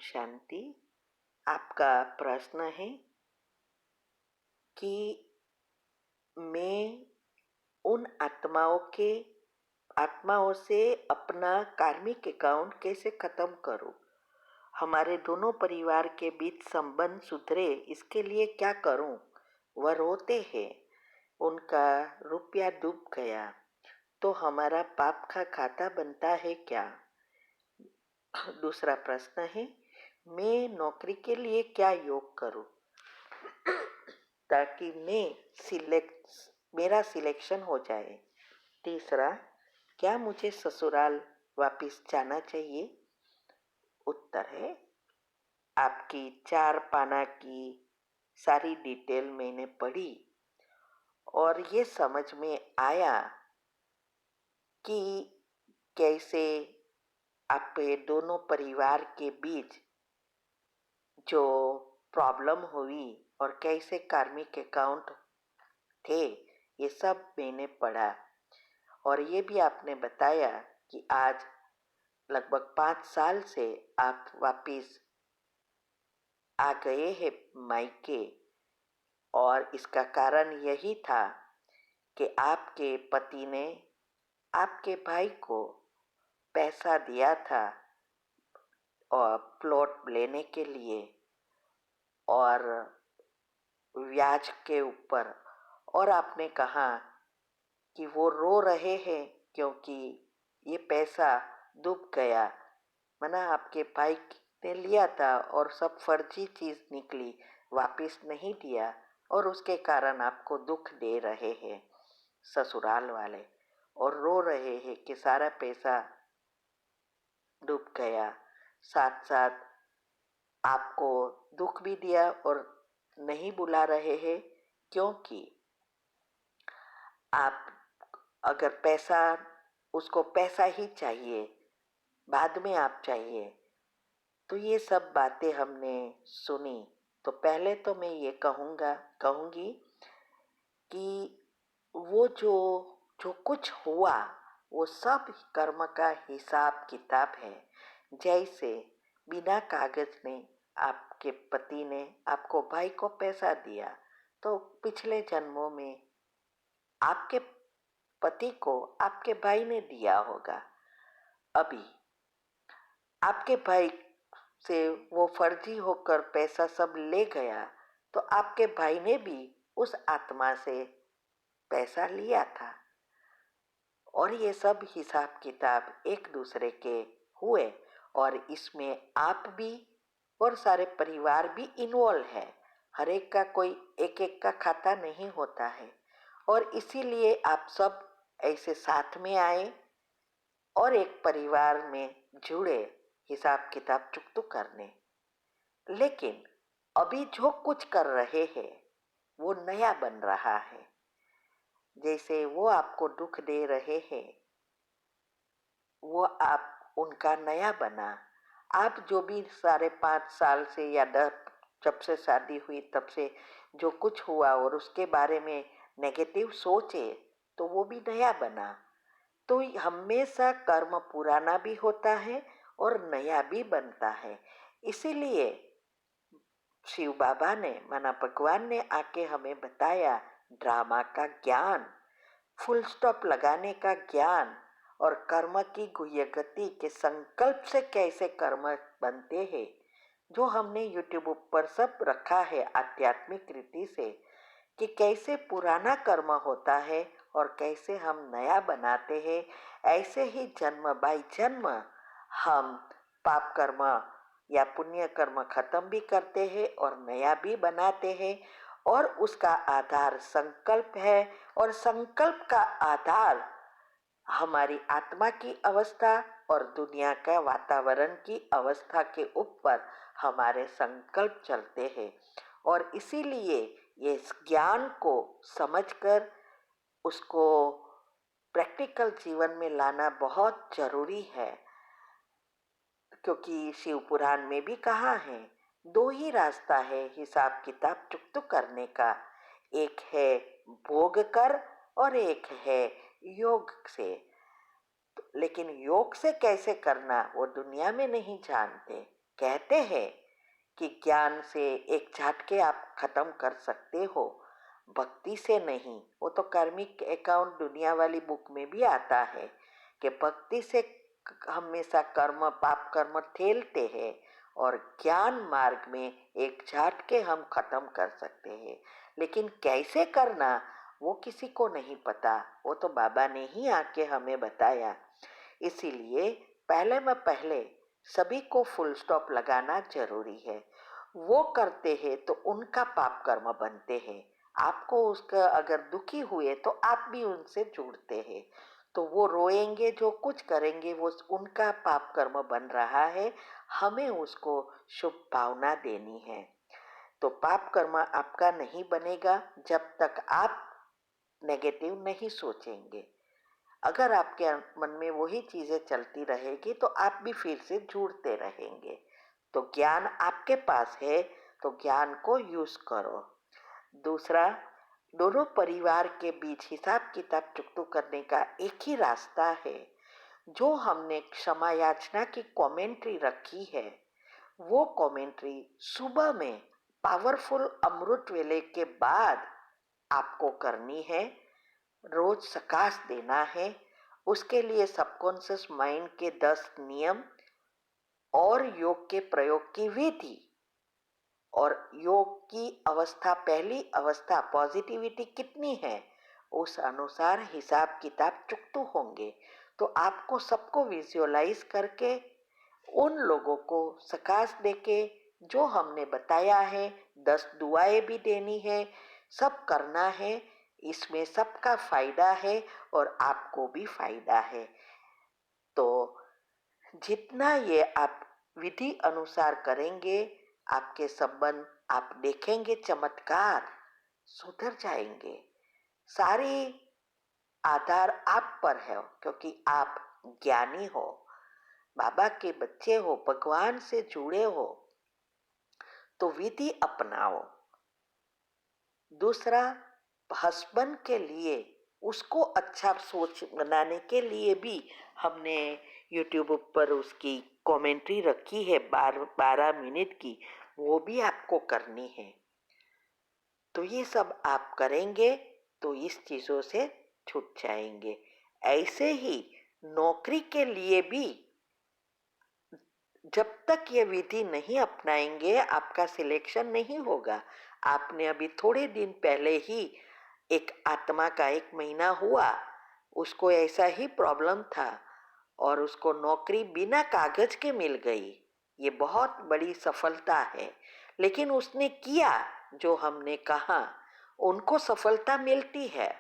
शांति। आपका प्रश्न है कि मैं उन आत्माओं से अपना कार्मिक अकाउंट कैसे खत्म करूं? हमारे दोनों परिवार के बीच संबंध सुधरे, इसके लिए क्या करूं? वह रोते हैं, उनका रुपया डूब गया, तो हमारा पाप का खाता बनता है क्या? दूसरा प्रश्न है, मैं नौकरी के लिए क्या योग करूं ताकि मेरा सिलेक्शन हो जाए? तीसरा, क्या मुझे ससुराल वापस जाना चाहिए? उत्तर है, आपकी 4 पाना की सारी डिटेल मैंने पढ़ी और ये समझ में आया कि कैसे आपके दोनों परिवार के बीच जो प्रॉब्लम हुई और कैसे कार्मिक अकाउंट थे, ये सब मैंने पढ़ा। और ये भी आपने बताया कि आज लगभग 5 साल से आप वापिस आ गए हैं मायके, और इसका कारण यही था कि आपके पति ने आपके भाई को पैसा दिया था और प्लॉट लेने के लिए और ब्याज के ऊपर, और आपने कहा कि वो रो रहे हैं क्योंकि ये पैसा डूब गया। मना आपके भाई ने लिया था और सब फर्जी चीज निकली, वापिस नहीं दिया, और उसके कारण आपको दुख दे रहे हैं ससुराल वाले, और रो रहे हैं कि सारा पैसा डूब गया। साथ साथ आपको दुख भी दिया और नहीं बुला रहे हैं क्योंकि आप अगर उसको पैसा ही चाहिए, बाद में आप चाहिए। तो ये सब बातें हमने सुनी। तो पहले तो मैं ये कहूँगी कि वो जो जो कुछ हुआ वो सब कर्म का हिसाब किताब है। जैसे बिना कागज में आपके पति ने आपको भाई को पैसा दिया, तो पिछले जन्मों में आपके पति को आपके भाई ने दिया होगा। अभी आपके भाई से वो फर्जी होकर पैसा सब ले गया, तो आपके भाई ने भी उस आत्मा से पैसा लिया था, और ये सब हिसाब किताब एक दूसरे के हुए, और इसमें आप भी और सारे परिवार भी इन्वॉल्व है। हर एक का कोई एक एक का खाता नहीं होता है, और इसीलिए आप सब ऐसे साथ में आए और एक परिवार में जुड़े हिसाब किताब चुकता करने। लेकिन अभी जो कुछ कर रहे हैं वो नया बन रहा है। जैसे वो आपको दुख दे रहे हैं, वो आप उनका नया बना। आप जो भी साढ़े 5 साल से या 10, जब से शादी हुई तब से जो कुछ हुआ और उसके बारे में नेगेटिव सोचे, तो वो भी नया बना। तो हमेशा कर्म पुराना भी होता है और नया भी बनता है। इसीलिए शिव बाबा ने, माना भगवान ने आके हमें बताया ड्रामा का ज्ञान, फुल स्टॉप लगाने का ज्ञान, और कर्म की गुह्य गति के संकल्प से कैसे कर्म बनते हैं, जो हमने यूट्यूब पर सब रखा है आध्यात्मिक रीति से, कि कैसे पुराना कर्म होता है और कैसे हम नया बनाते हैं। ऐसे ही जन्म बाय जन्म हम पाप कर्म या पुण्य कर्म खत्म भी करते हैं और नया भी बनाते हैं, और उसका आधार संकल्प है, और संकल्प का आधार हमारी आत्मा की अवस्था और दुनिया का वातावरण की अवस्था के ऊपर हमारे संकल्प चलते हैं। और इसीलिए ये ज्ञान को समझकर उसको प्रैक्टिकल जीवन में लाना बहुत जरूरी है, क्योंकि शिव पुराण में भी कहा है 2 ही रास्ता है हिसाब किताब चुकता करने का, एक है भोग कर और एक है योग से। लेकिन योग से कैसे करना वो दुनिया में नहीं जानते, कहते हैं कि ज्ञान से एक झटके आप खत्म कर सकते हो, भक्ति से नहीं। वो तो कार्मिक अकाउंट दुनिया वाली बुक में भी आता है कि भक्ति से हमेशा कर्म पाप कर्म ठेलते हैं और ज्ञान मार्ग में एक झटके हम खत्म कर सकते हैं। लेकिन कैसे करना वो किसी को नहीं पता, वो तो बाबा ने ही आके हमें बताया। इसीलिए पहले सभी को फुल स्टॉप लगाना जरूरी है। वो करते हैं तो उनका पाप कर्म बनते हैं। आपको उसका अगर दुखी हुए तो आप भी उनसे जुड़ते हैं, तो वो रोएंगे, जो कुछ करेंगे वो उनका पाप कर्म बन रहा है, हमें उसको शुभ भावना देनी है। तो पाप कर्म आपका नहीं बनेगा जब तक आप नेगेटिव नहीं सोचेंगे। अगर आपके मन में वही चीजें चलती रहेगी तो आप भी फिर से जुड़ते रहेंगे। तो ज्ञान आपके पास है तो ज्ञान को यूज करो। दूसरा, दोनों परिवार के बीच हिसाब किताब चुकता करने का एक ही रास्ता है। जो हमने क्षमा याचना की कमेंट्री रखी है, वो कमेंट्री सुबह में पावरफुल अमृत वेले के बाद आपको करनी है। रोज सकाश देना है। उसके लिए सबकॉन्शियस माइंड के 10 नियम और योग के प्रयोग की विधि और योग की अवस्था, पहली अवस्था पॉजिटिविटी कितनी है, उस अनुसार हिसाब किताब चुकतू होंगे। तो आपको सबको विजुअलाइज करके उन लोगों को सकाश देके जो हमने बताया है, 10 दुआएं भी देनी है, सब करना है। इसमें सबका फायदा है और आपको भी फायदा है। तो जितना ये आप विधि अनुसार करेंगे, आपके संबंध आप देखेंगे चमत्कार सुधर जाएंगे। सारी आधार आप पर है, क्योंकि आप ज्ञानी हो, बाबा के बच्चे हो, भगवान से जुड़े हो, तो विधि अपनाओ। दूसरा, हस्बैंड के लिए उसको अच्छा सोच बनाने के लिए भी हमने यूट्यूब पर उसकी कमेंट्री रखी है 12 मिनट की, वो भी आपको करनी है। तो ये सब आप करेंगे तो इस चीज़ों से छूट जाएंगे। ऐसे ही नौकरी के लिए भी जब तक ये विधि नहीं अपनाएंगे आपका सिलेक्शन नहीं होगा। आपने अभी थोड़े दिन पहले ही एक आत्मा का 1 महीना हुआ, उसको ऐसा ही प्रॉब्लम था और उसको नौकरी बिना कागज के मिल गई। ये बहुत बड़ी सफलता है। लेकिन उसने किया जो हमने कहा, उनको सफलता मिलती है।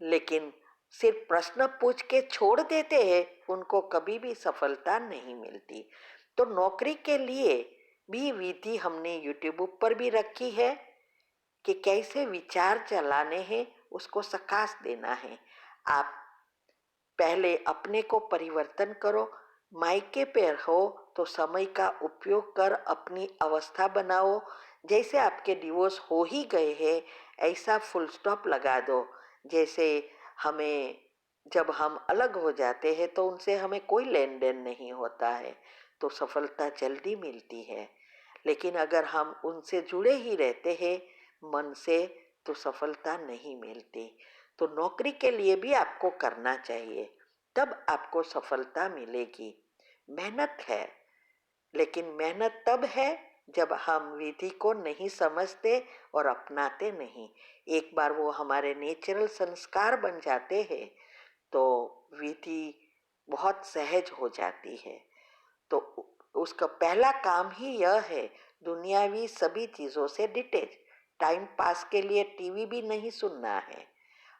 लेकिन सिर्फ प्रश्न पूछ के छोड़ देते हैं, उनको कभी भी सफलता नहीं मिलती। तो नौकरी के लिए भी विधि हमने यूट्यूब पर भी रखी है कि कैसे विचार चलाने हैं, उसको सकाश देना है। आप पहले अपने को परिवर्तन करो। मायके पे हो तो समय का उपयोग कर अपनी अवस्था बनाओ। जैसे आपके डिवोर्स हो ही गए हैं, ऐसा फुल स्टॉप लगा दो। जैसे हमें जब हम अलग हो जाते हैं तो उनसे हमें कोई लेन देन नहीं होता है, तो सफलता जल्दी मिलती है। लेकिन अगर हम उनसे जुड़े ही रहते हैं मन से, तो सफलता नहीं मिलती। तो नौकरी के लिए भी आपको करना चाहिए, तब आपको सफलता मिलेगी। मेहनत है, लेकिन मेहनत तब है जब हम विधि को नहीं समझते और अपनाते नहीं। एक बार वो हमारे नेचुरल संस्कार बन जाते हैं तो विधि बहुत सहज हो जाती है। तो उसका पहला काम ही यह है, दुनियावी सभी चीज़ों से डिटेच। टाइम पास के लिए टीवी भी नहीं सुनना है।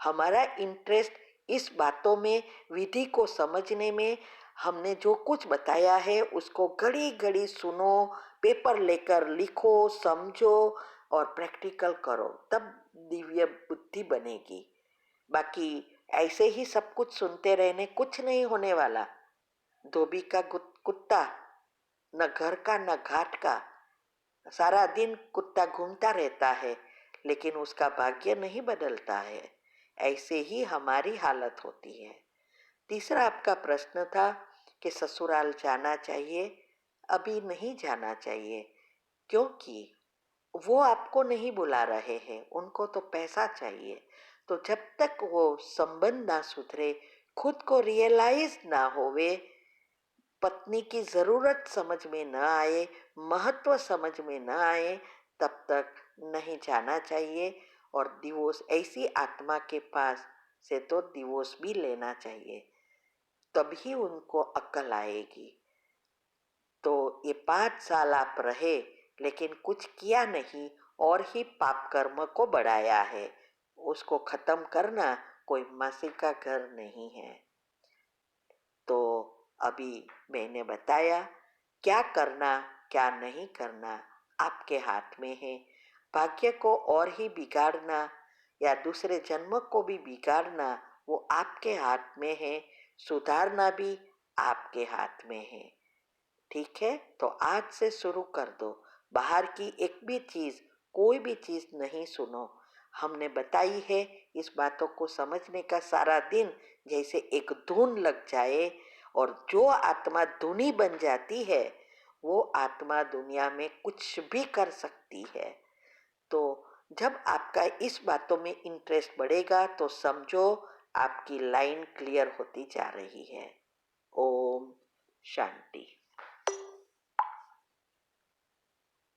हमारा इंटरेस्ट इस बातों में, विधि को समझने में। हमने जो कुछ बताया है उसको घड़ी घड़ी सुनो, पेपर लेकर लिखो, समझो और प्रैक्टिकल करो, तब दिव्य बुद्धि बनेगी। बाकी ऐसे ही सब कुछ सुनते रहने कुछ नहीं होने वाला। धोबी का कुत्ता, न घर का न घाट का, सारा दिन कुत्ता घूमता रहता है लेकिन उसका भाग्य नहीं बदलता है। ऐसे ही हमारी हालत होती है। तीसरा आपका प्रश्न था कि ससुराल जाना चाहिए। अभी नहीं जाना चाहिए, क्योंकि वो आपको नहीं बुला रहे हैं, उनको तो पैसा चाहिए। तो जब तक वो संबंध ना सुधरे, खुद को रियलाइज ना होवे, पत्नी की जरूरत समझ में न आए, महत्व समझ में न आए, तब तक नहीं जाना चाहिए। और डिवोर्स, ऐसी आत्मा के पास से तो डिवोर्स भी लेना चाहिए, तभी उनको अक्ल आएगी। तो ये 5 साल आप रहे लेकिन कुछ किया नहीं और ही पाप कर्म को बढ़ाया है। उसको खत्म करना कोई मासी का घर नहीं है। तो अभी मैंने बताया, क्या करना क्या नहीं करना आपके हाथ में है। भाग्य को और ही बिगाड़ना या दूसरे जन्म को भी बिगाड़ना वो आपके हाथ में है, सुधारना भी आपके हाथ में है। ठीक है, तो आज से शुरू कर दो। बाहर की एक भी चीज, कोई भी चीज नहीं सुनो। हमने बताई है, इस बातों को समझने का सारा दिन जैसे एक धुन लग जाए, और जो आत्मा धुनी बन जाती है वो आत्मा दुनिया में कुछ भी कर सकती है। तो जब आपका इस बातों में इंटरेस्ट बढ़ेगा तो समझो आपकी लाइन क्लियर होती जा रही है। ओम शांति।